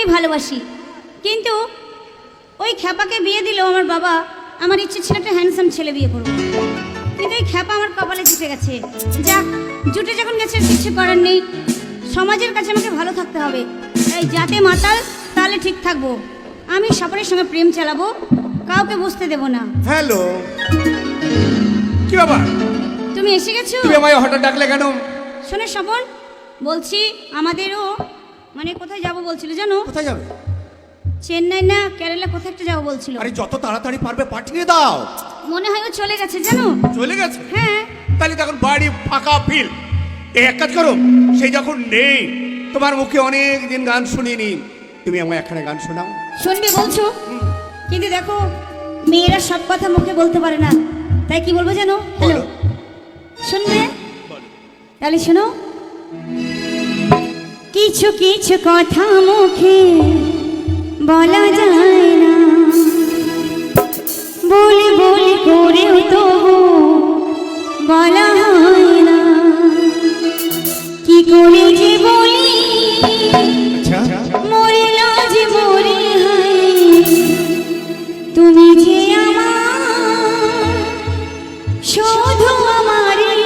খুবই ভালোবাসি, কিন্তু ওই খ্যাপাকে বিয়ে দিলেও আমার বাবা, আমার ইচ্ছে ছিল একটা হ্যান্ডসাম ছেলে বিয়ে করবো, কিন্তু এই খ্যাপা আমার কপালে জুটে গেছে। যাক, জুটে যখন গেছে কিছু করার নেই, সমাজের কাছে আমাকে ভালো থাকতে হবে। এই যাতে মাতাল তাহলে ঠিক থাকবো, আমি সকলের সঙ্গে প্রেম চালাবো, কাউকে বুঝতে দেব না। হ্যালো, কি বাবা তুমি এসে গেছো? তুমি আমায় হঠাৎ ডাকলে কেন? শোনো স্বপন, বলছি আমাদেরও মানে কোথায় যাব বলছিল জানো? কোথায় যাবে? চেন্নাই না কেরালা কোথায় একটা যাবো বলছিল। আরে যত তাড়াতাড়ি পারবে পাঠিয়ে দাও। মনে হয় ও চলে গেছে জানো। চলে গেছে? হ্যাঁ। তাহলে তখন বাড়ি ফাঁকা ফিল। এই এক কাজ করো, সেই যখন নেই, তোমার মুখে অনেক দিন গান শুনিনি, তুমি আমায় একখানে গান শোনাও। শুনবে বলছো, কিন্তু দেখো মেয়েরা সব কথা মুখে বলতে পারে না, তাই কি বলবো জানো? হ্যালো, শুনবে? তাহলে শোনো। কিছু কিছু কথা মুখে বলা যায় না, বলি বলি করেও তো বলা হয় না, কি করে যে বলি মরে লাজ মরে হায়, তুমি যে আমার শুধু আমারই।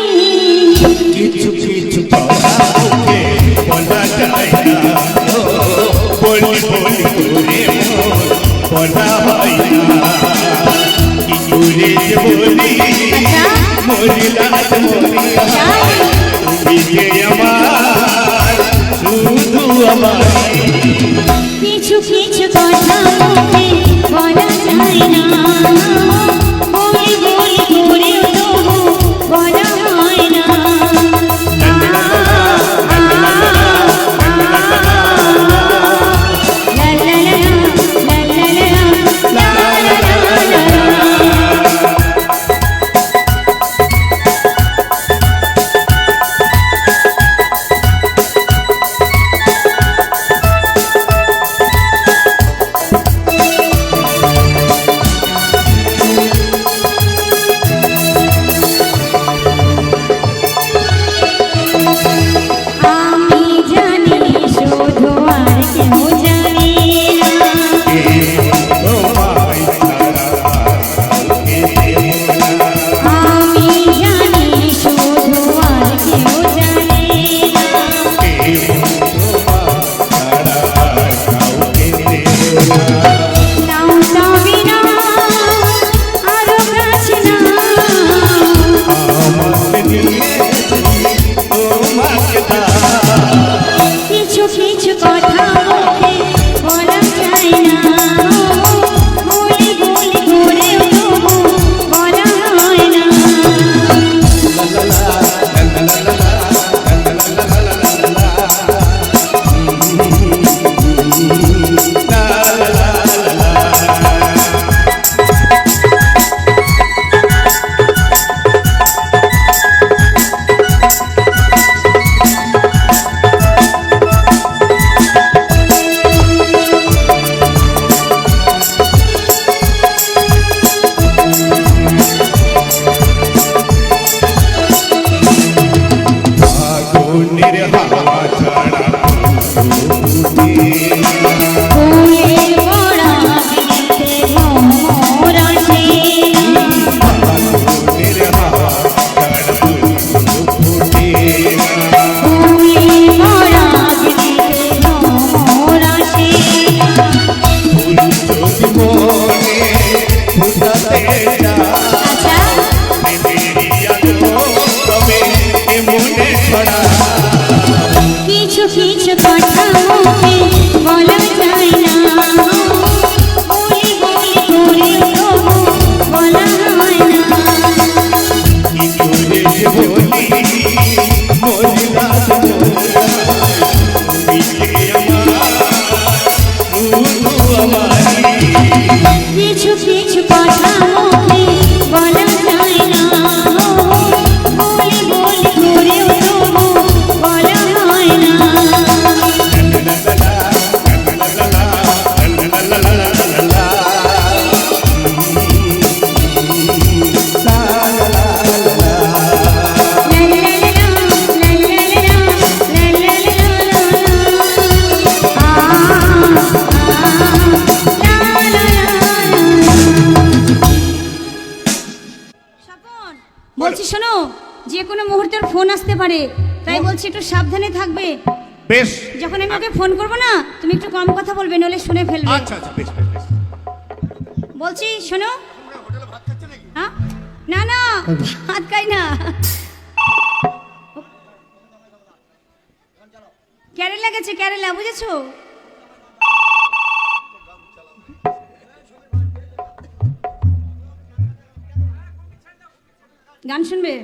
কিছু কিছু কথা মুখে বলা যায় না, বলি বলি করে বলা হয় না, কি করে যে বলি মরিলা মরিয়া, তুমি যে আমার শুধু আমার। কিছু কিছু কথা মুখে বলা যায় না, বলি বলি করেও তো বলা হয় না। পারে, তাই বলছি একটু সাবধানে থাকবে। বেশ। যখন আমি ওকে ফোন করবো না, তুমি একটু কম কথা বলবে, নলে শুনে ফেলবে। আচ্ছা আচ্ছা, বেশ বেশ বেশ। বলছি শোনো। হ্যাঁ? না না, ভাত খাই না। কেরালা গেছে, কেরালা, বুঝেছো? গান শুনবে?